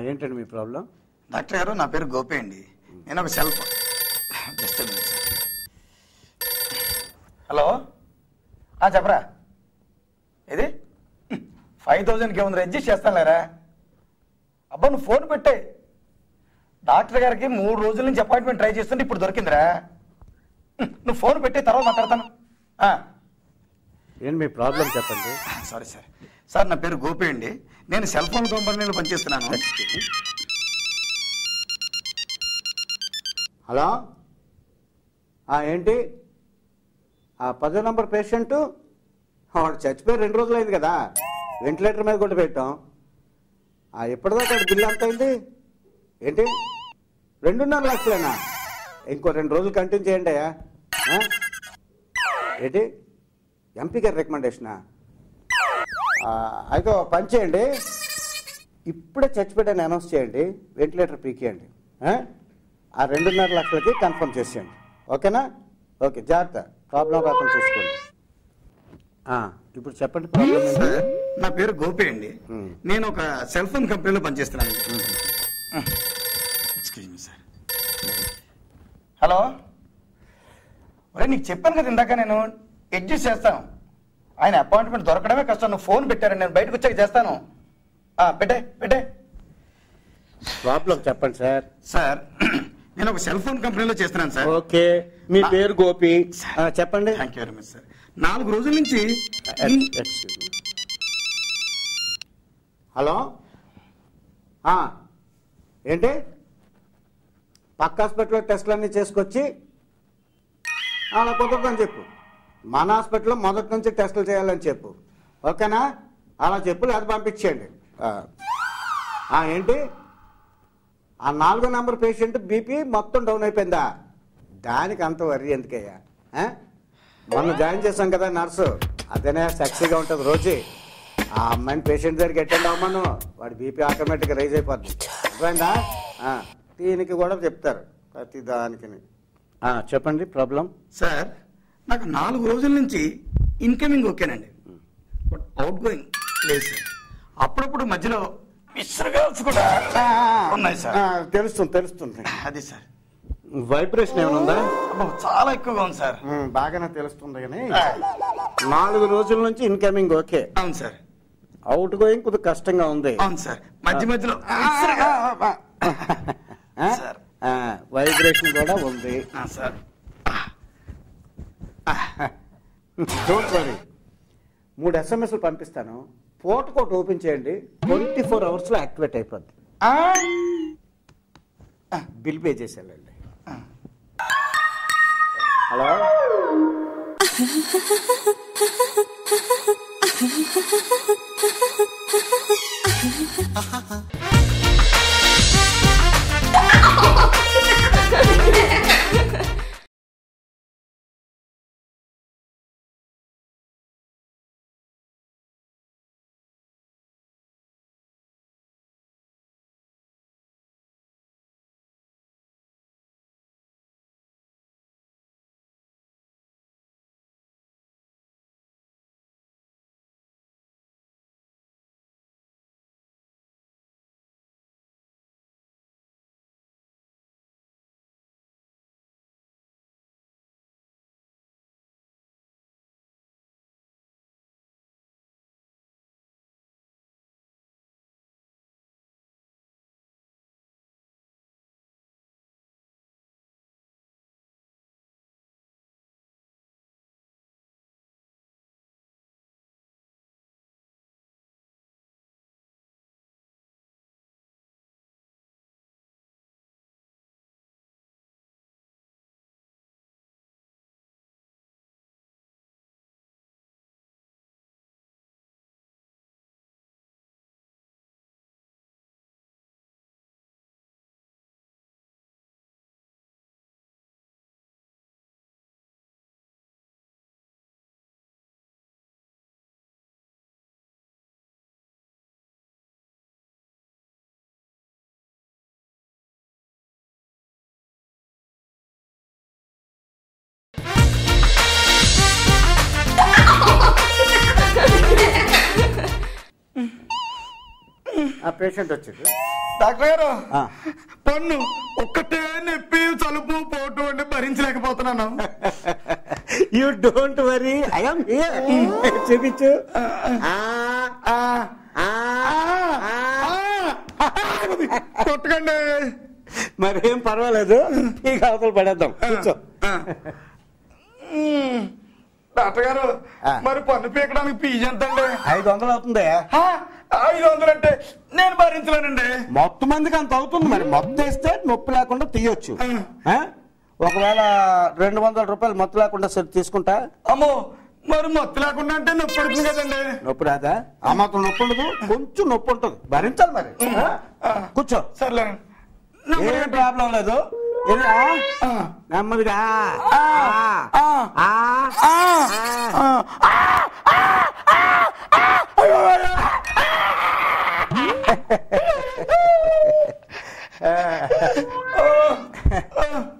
ఏంటండి మీ problem? Doctor గారు, నా పేరు గోపి అండి. నేను ఒక సెల్ ఫోన్ హలో చెప్పరా. ఇది 5000కి ఏముంది, అడ్జస్ట్ చేస్తాను లేరా. అబ్బా నువ్వు ఫోన్ పెట్టే. డాక్టర్ గారికి 3 రోజుల నుంచి అపాయింట్మెంట్ ట్రై చేస్తుంటే ఇప్పుడు దొరికిందిరా. నువ్వు ఫోన్ పెట్టే, తర్వాత మాట్లాడతాను. ఏంటి మీ ప్రాబ్లం చెప్పండి. Sorry sir. సార్ నా పేరు గోపి అండి. నేను సెల్ ఫోన్ కంపెనీలో పనిచేస్తున్నాను. హలో, ఏంటి 10వ నంబర్ పేషెంటు? వాడు చచ్చిపోయి 2 రోజులు అయింది కదా, వెంటిలేటర్ మీద కూడా పెట్టాం. ఎప్పటిదాకా బిల్లు ఎంత అయింది? ఏంటి 2.5 లక్షలేనా? ఇంకో 2 రోజులు కంటిన్యూ చేయండి. ఏంటి ఎంపీ గారి రికమెండేషనా? అయితే పని చేయండి, ఇప్పుడే చచ్చిపోయాడని అనౌన్స్ చేయండి, వెంటిలేటర్ పీకేయండి. 2.5 లక్షలకి కన్ఫర్మ్ చేసేయండి. ఓకేనా? ఓకే, జాగ్రత్త, ప్రాబ్లం రాకుండా చూసుకోండి. ఇప్పుడు చెప్పండి ప్రాబ్లం. నా పేరు గోపి అండి. నేను ఒక సెల్ ఫోన్ కంపెనీలో పనిచేస్తున్నాను. Excuse me sir. హలో, ఒరే నీకు చెప్పాను కదా ఇందాక, నేను అడ్జస్ట్ చేస్తాను. ఆయన అపాయింట్మెంట్ దొరకడమే కష్టం. నువ్వు ఫోన్ పెట్టారని నేను బయటకు వచ్చాక చేస్తాను. పెట్టే ప్రాబ్లం చెప్పండి సార్. సార్, నేను ఒక సెల్ ఫోన్ కంపెనీలో చేస్తున్నాను సార్. ఓకే, మీ పేరు గోపి, చెప్పండి. Thank you very much sir. 4 రోజుల నుంచి హలో, ఏంటి పక్క హాస్పిటల్లో టెస్టులన్నీ చేసుకొచ్చి అలా కుదరదని చెప్పు. మన హాస్పిటల్లో మొదటి నుంచి టెస్టులు చేయాలని చెప్పు. ఓకేనా? అలా చెప్పు, లేదా పంపించేయండి. ఏంటి 4వ నంబర్ పేషెంట్ బీపీ మొత్తం డౌన్ అయిపోయిందా? దానికి అంత వరి ఎందుకయ్యా? మొన్న జాయిన్ చేశాం కదా నర్సు, అదేనే సెక్సీగా ఉంటుంది రోజు. ఆ అమ్మాయిని పేషెంట్ దగ్గరికి అటెండ్ అవ్వమను, వాడి బీపీ ఆటోమేటిక్గా రైజ్ అయిపోద్ది. అర్థమైందా? దీనికి కూడా చెప్తారు ప్రతి దానికి. చెప్పండి ప్రాబ్లం. సార్, నాకు 4 రోజుల నుంచి ఇన్కమింగ్ ఓకేనండి, బట్ అవుట్ గోయింగ్ లేదు సార్. అప్పుడప్పుడు మధ్యలో మిస్సర్గాల్స్ కూడా ఉన్నాయి సార్. తెలుస్తుంది. అది సార్, వైబ్రేషన్ ఏమైనా ఉందా? చాలా ఎక్కువగా ఉంది సార్. బాగానే తెలుస్తుంది. కానీ 4 రోజుల నుంచి ఇన్కమింగ్ ఓకే. అవును సార్. అవుట్ గోయింగ్ కొద్దిగా కష్టంగా ఉంది. అవును సార్, మధ్యలో వైబ్రేషన్ కూడా ఉంది సార్. డోంట్ వరీ, 3 SMS పంపిస్తాను, పోర్టుకోట్ ఓపెన్ చేయండి, 24 అవర్స్లో యాక్టివేట్ అయిపోద్ది. బిల్ పే చేసేయాలండి. హలో, పేషెంట్ వచ్చాడు. డాక్టర్ గారు ఆ. పన్ను ఒక్కటే నొప్పి తలుపు పోటు అంటే భరించలేకపోతున్నాను. You don't worry, I'm here. చూపించు. కొట్టకండి. మరేం పర్వాలేదు, ఈ అవతలు పడేద్దాం. కూర్చో. డాక్టర్ గారు మరి పన్ను పీకడానికి ఫీజు ఎంత అండి? 500 అవుతుంది. 500 అంటే నేను భరించలేనండి. మొత్తం మందికి అంత అవుతుంది. మరి మొత్తం వేస్తే నొప్పి లేకుండా తీయొచ్చు. ఒకవేళ 200 రూపాయలు మొత్తం లేకుండా సరే తీసుకుంటా. అమ్మో, మరి మొత్తం లేకుండా అంటే నొప్పి పడుతుంది కదండి. నొప్పి రాదా? ఆ మాత్రం నొప్పి ఉండదు, కొంచెం నొప్పి ఉంటుంది, భరించాలి మరి. కూర్చో. సర్లే, ఏం ప్రాబ్లం లేదు. నెమ్మదిగా.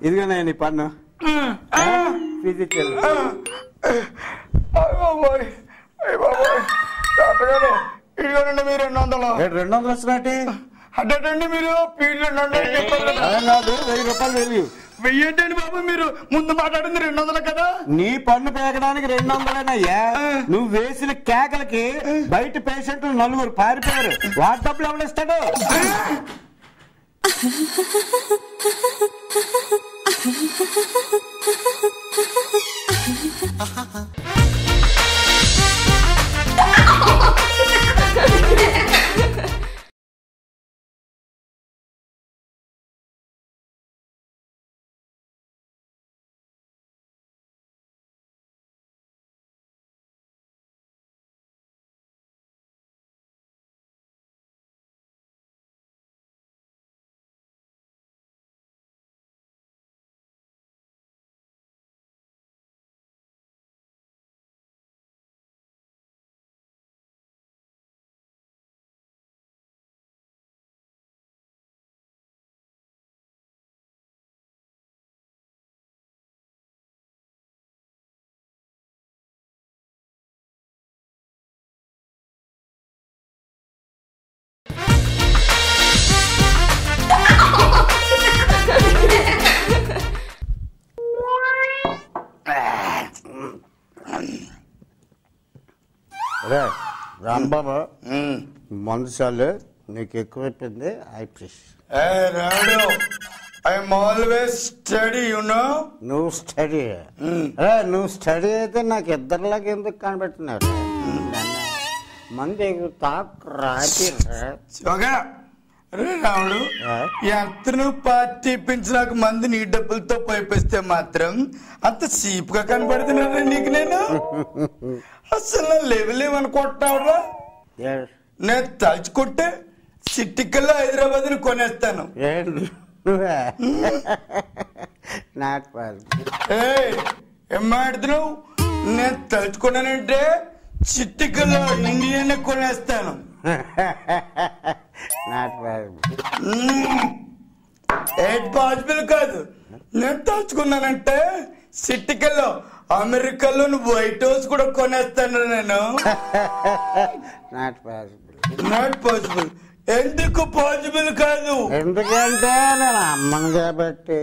ఇదిగోనే నీ పన్ను. ఫిజికల్. డాక్టర్ గారు ఇదిగోనండి మీరు 200. 200 వచ్చినట్టు అడ్డండి మీరు పీరియడ్ 200 కాదు, 1000 రూపాయలు వెయ్యి. వెయ్యండి బాబు, మీరు ముందు మాట్లాడింది 200 కదా. నీ పన్ను పేకడానికి 200 నువ్వు వేసిన కేకలకి బయట పేషెంట్లు 4 పారిపోయారు. వాటి డబ్బులు ఎవరు ఇస్తాడు? రాంబాబు, మందు చాలు, నీకు ఎక్కువైపోయింది. నువ్వు స్టడీ అయితే నాకు ఇద్దరిలాగా ఎందుకు కనబెట్టినారు? మంది రాపి రాముడు, ఎంత పార్టీ పెంచినాక మంది నీ డబ్బులతో పైపిస్తే మాత్రం అంత చీప్ గా కనబడుతున్నారా నీకు? నేను అసలు లెవెల్ ఏమనుకుంటున్నావురా? నేను తలుచుకుంటే సిట్టికల్లో హైదరాబాద్ ని కొనేస్తాను. ఏం మాట్లాడుతున్నావు? నేను తలుచుకున్నానంటే సిట్టికల్లో ఇండియన్ కొనేస్తాను. పాసిబుల్ కాదు. నేను తలుచుకున్నానంటే సిట్టికల్లో అమెరికాలో వైట్ హౌస్ కూడా కొనేస్తాను నేను. Not possible. ఎందుకు పాసిబుల్ కాదు? ఎందుకంటే నేను అమ్మను కాబట్టి.